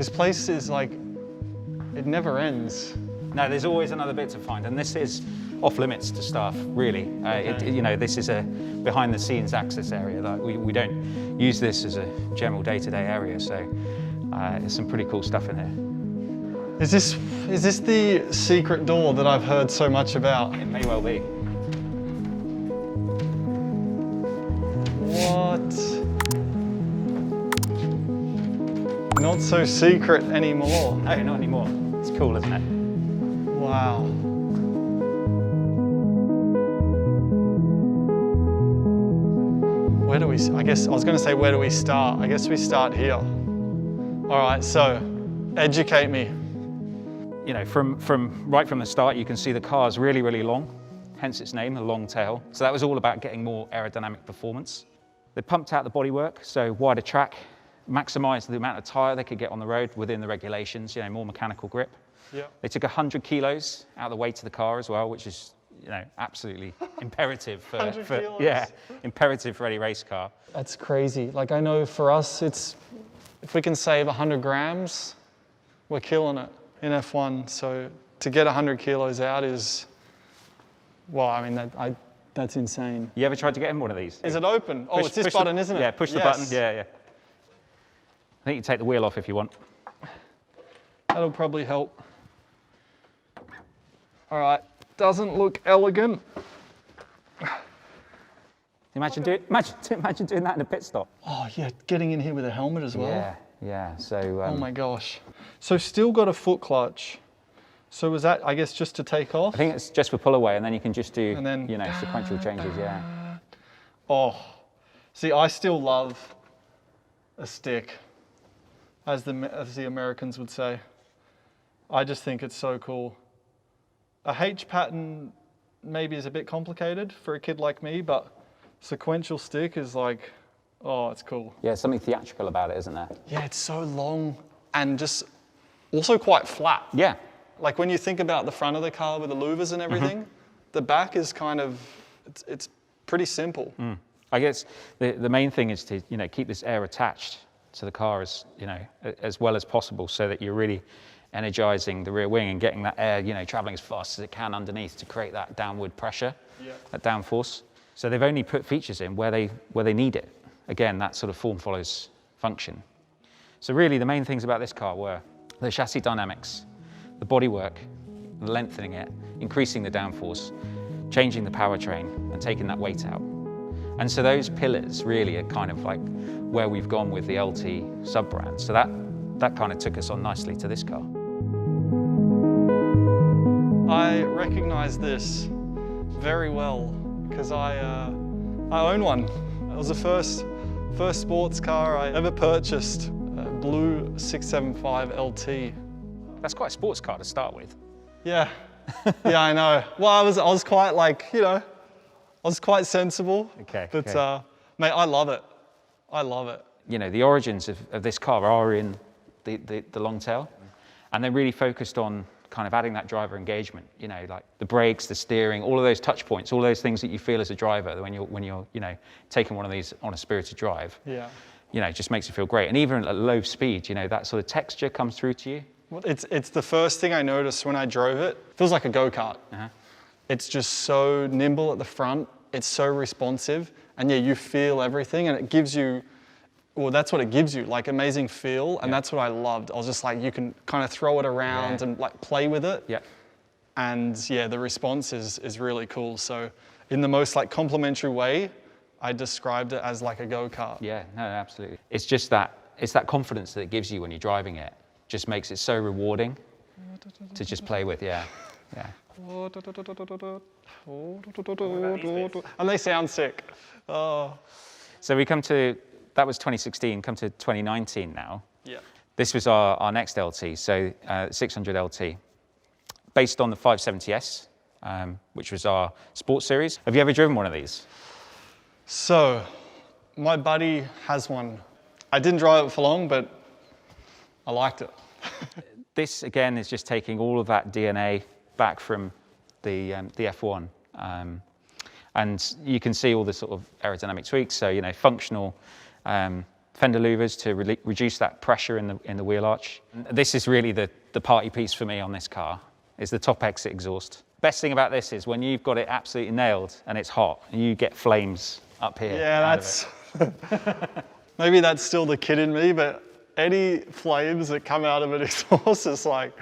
This place is like, it never ends. No, there's always another bit to find, and this is off limits to staff, really. You know, this is a behind the scenes access area. Like we don't use this as a general day-to-day area, so there's some pretty cool stuff in here. Is this the secret door that I've heard so much about? It may well be. What? Not so secret anymore. No, not anymore. It's cool, isn't it? Wow. Where do we, I guess, I was going to say, where do we start? I guess we start here. All right, so educate me. You know, right from the start, you can see the car is really, really long, hence its name, a long tail. So that was all about getting more aerodynamic performance. They pumped out the bodywork, so wider track, maximised the amount of tyre they could get on the road within the regulations, you know, more mechanical grip. Yeah. They took 100 kilos out of the weight of the car as well, which is, you know, absolutely imperative for imperative for any race car. That's crazy. Like, I know for us, it's, if we can save 100 grams, we're killing it in F1. So to get 100 kilos out is, well, I mean, that's insane. You ever tried to get in one of these? Is it open? Oh, it's this button, isn't it? Yeah, push the button. Yeah, yeah. I think you take the wheel off if you want. That'll probably help. All right, doesn't look elegant. Imagine doing that in a pit stop. Oh yeah, getting in here with a helmet as well. Yeah, yeah. So. Oh my gosh. So still got a foot clutch. So was that, I guess, just to take off? I think it's just for pull away, and then you can just do, and then, you know, sequential changes. Yeah. Oh, see, I still love a stick, as the Americans would say. I just think it's so cool. A H pattern maybe is a bit complicated for a kid like me, but sequential stick is like, oh, it's cool. Yeah, something theatrical about it, isn't there? Yeah, it's so long and just also quite flat. Yeah. Like when you think about the front of the car with the louvers and everything, the back is kind of, it's pretty simple. I guess the main thing is to, you know, keep this air attached to the car as, you know, as well as possible, so that you're really energizing the rear wing and getting that air, you know, traveling as fast as it can underneath to create that downward pressure, that downforce. So they've only put features in where they need it. Again, that sort of form follows function. So really the main things about this car were the chassis dynamics, the bodywork, lengthening it, increasing the downforce, changing the powertrain and taking that weight out. And so those pillars really are kind of like where we've gone with the LT sub-brand. So that kind of took us on nicely to this car. I recognize this very well because I own one. It was the first sports car I ever purchased, a blue 675 LT. That's quite a sports car to start with. Yeah, yeah, I know. Well, I was quite like, you know, I was quite sensible. Okay. But okay. Mate, I love it. I love it. You know, the origins of this car are in the long tail, and they're really focused on kind of adding that driver engagement, you know, like the brakes, the steering, all of those touch points, all those things that you feel as a driver when you're you know, taking one of these on a spirited drive. Yeah. You know, it just makes you feel great. And even at low speed, you know, that sort of texture comes through to you. Well, it's the first thing I noticed when I drove it. It feels like a go-kart. It's just so nimble at the front. It's so responsive. And yeah, you feel everything, and it gives you, well, that's what it gives you, like amazing feel, and that's what I loved. I was just like, you can kind of throw it around and like play with it. Yeah. And yeah, the response is really cool. So in the most like complimentary way, I described it as like a go-kart. Yeah, no, absolutely. It's just that, it's that confidence that it gives you when you're driving it. Just makes it so rewarding to just play with, yeah. And they sound sick. Oh. So we come to, that was 2016, come to 2019 now. Yeah. This was our next LT, so 600 LT, based on the 570S, which was our sports series. Have you ever driven one of these? So, my buddy has one. I didn't drive it for long, but I liked it. This, again, is just taking all of that DNA back from the F1. And you can see all the sort of aerodynamic tweaks. So, you know, functional fender louvers to reduce that pressure in the wheel arch. And this is really the party piece for me on this car, is the top exit exhaust. Best thing about this is when you've got it absolutely nailed and it's hot, you get flames up here. Yeah, that's... Maybe that's still the kid in me, but any flames that come out of an exhaust is like,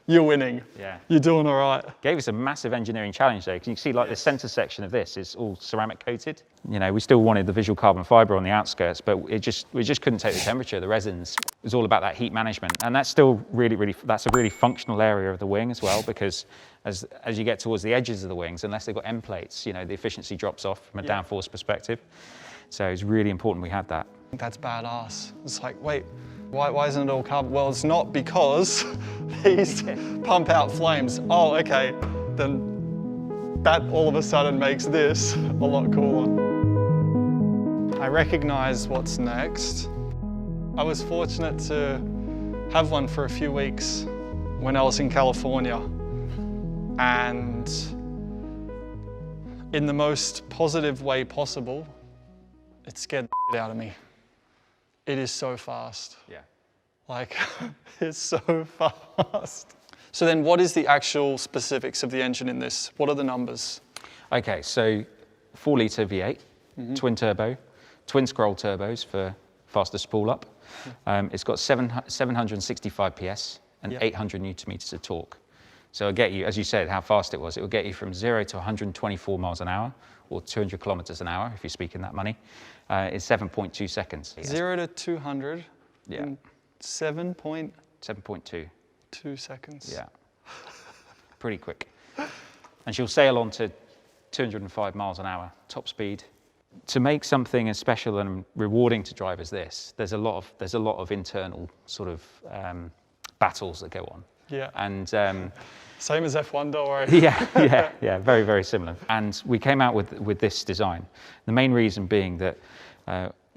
you're winning. Yeah. You're doing all right. Gave us a massive engineering challenge though, because you can see like the center section of this is all ceramic coated. You know, we still wanted the visual carbon fiber on the outskirts, but we just couldn't take the temperature, the resins. It was all about that heat management. And that's still that's a really functional area of the wing as well, because as you get towards the edges of the wings, unless they've got end plates, you know, the efficiency drops off from a downforce perspective. So it's really important we had that. That's badass. It's like, wait, why isn't it all carbon? Well, it's not because these pump out flames. Oh, okay, then that all of a sudden makes this a lot cooler. I recognize what's next. I was fortunate to have one for a few weeks when I was in California. And in the most positive way possible, it scared the shit out of me. It is so fast. Yeah. Like, it's so fast. So then what is the actual specifics of the engine in this? What are the numbers? Okay, so 4 litre V8, twin turbo, twin scroll turbos for faster spool up. It's got 765 PS and 800 Newton meters of torque. So it'll get you, as you said, how fast it was. It will get you from 0 to 124 miles an hour, or 200 kilometers an hour, if you're speaking that money, in 7.2 seconds. 0 to 200 Yeah. in 7.2 7.2. seconds. Yeah. Pretty quick. And she'll sail on to 205 miles an hour, top speed. To make something as special and rewarding to drive as this, there's a lot of internal sort of battles that go on. Yeah. And same as F1, don't worry. yeah, very, very similar. And we came out with this design. The main reason being that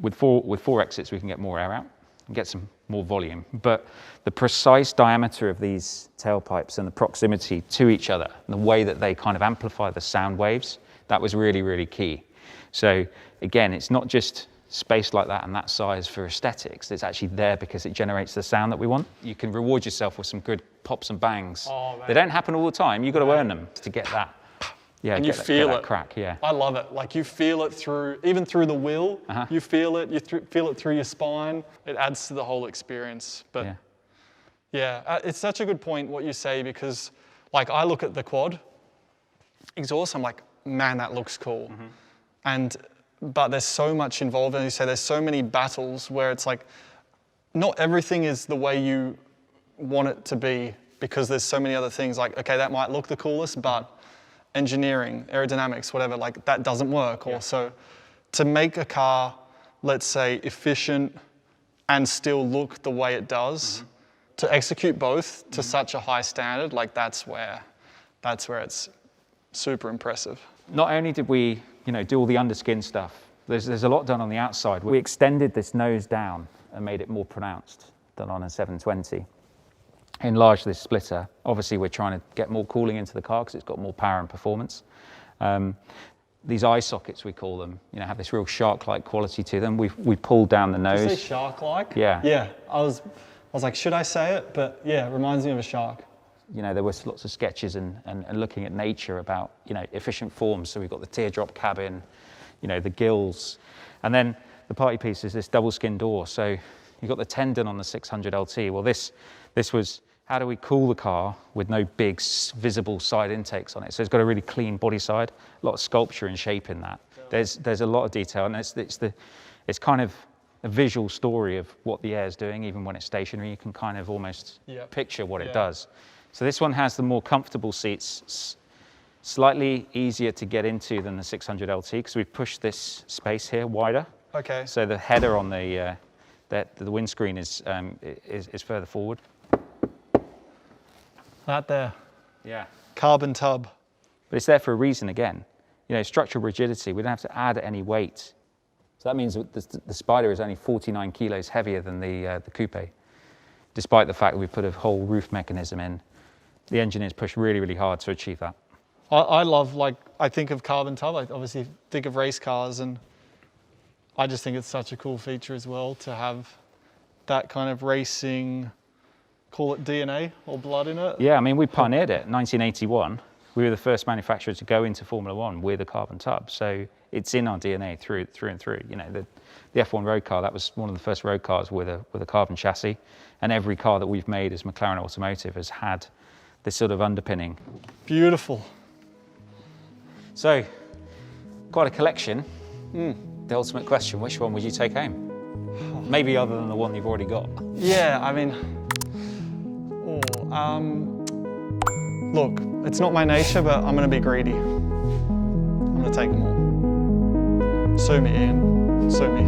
with four exits, we can get more air out and get some more volume. But the precise diameter of these tailpipes and the proximity to each other, and the way that they kind of amplify the sound waves, that was really, really key. So again, it's not just space like that and that size for aesthetics. It's actually there because it generates the sound that we want. You can reward yourself with some good pops and bangs. Oh, man. They don't happen all the time. You've got to earn them to get that. Yeah, and you feel it. Crack, yeah. I love it. Like you feel it even through the wheel. You feel it. You feel it through your spine. It adds to the whole experience. But yeah, it's such a good point what you say, because like I look at the quad exhaust, I'm like, man, that looks cool. But there's so much involved, and you say there's so many battles where it's like, not everything is the way you want it to be, because there's so many other things. Like, okay, that might look the coolest, but engineering, aerodynamics, whatever, like that doesn't work. Or so to make a car, let's say, efficient and still look the way it does, to execute both to such a high standard, like that's where it's super impressive. Not only did we, do all the underskin stuff, there's a lot done on the outside. We extended this nose down and made it more pronounced than on a 720. Enlarged this splitter. Obviously, we're trying to get more cooling into the car because it's got more power and performance. These eye sockets, we call them, have this real shark-like quality to them. We pulled down the nose. Did you say shark-like? Yeah. Yeah, I was like, should I say it? But yeah, it reminds me of a shark. There was lots of sketches and looking at nature about, efficient forms. So we've got the teardrop cabin, the gills. And then the party piece is this double skin door. So you've got the tendon on the 600 LT. Well, this was, how do we cool the car with no big visible side intakes on it? So it's got a really clean body side, a lot of sculpture and shape in that. There's a lot of detail, and it's kind of a visual story of what the air is doing. Even when it's stationary, you can kind of almost picture what it does. So this one has the more comfortable seats, slightly easier to get into than the 600 LT because we've pushed this space here wider. Okay. So the header on the windscreen is further forward. That there. Yeah. Carbon tub. But it's there for a reason again. Structural rigidity, we don't have to add any weight. So that means that the Spider is only 49 kilos heavier than the coupe, despite the fact that we've put a whole roof mechanism in. The engineers push really, really hard to achieve that. I love, I think of carbon tub, I obviously think of race cars, and I just think it's such a cool feature as well to have that kind of racing, call it DNA or blood in it. Yeah, I mean, we pioneered it. 1981, we were the first manufacturer to go into Formula One with a carbon tub. So it's in our DNA through and through. You know, the F1 road car, that was one of the first road cars with a carbon chassis. And every car that we've made as McLaren Automotive has had this sort of underpinning. Beautiful. So, quite a collection. The ultimate question, which one would you take home? Maybe other than the one you've already got. Yeah, I mean, look, it's not my nature, but I'm going to be greedy. I'm going to take them all. Sue me, Ian. Sue me.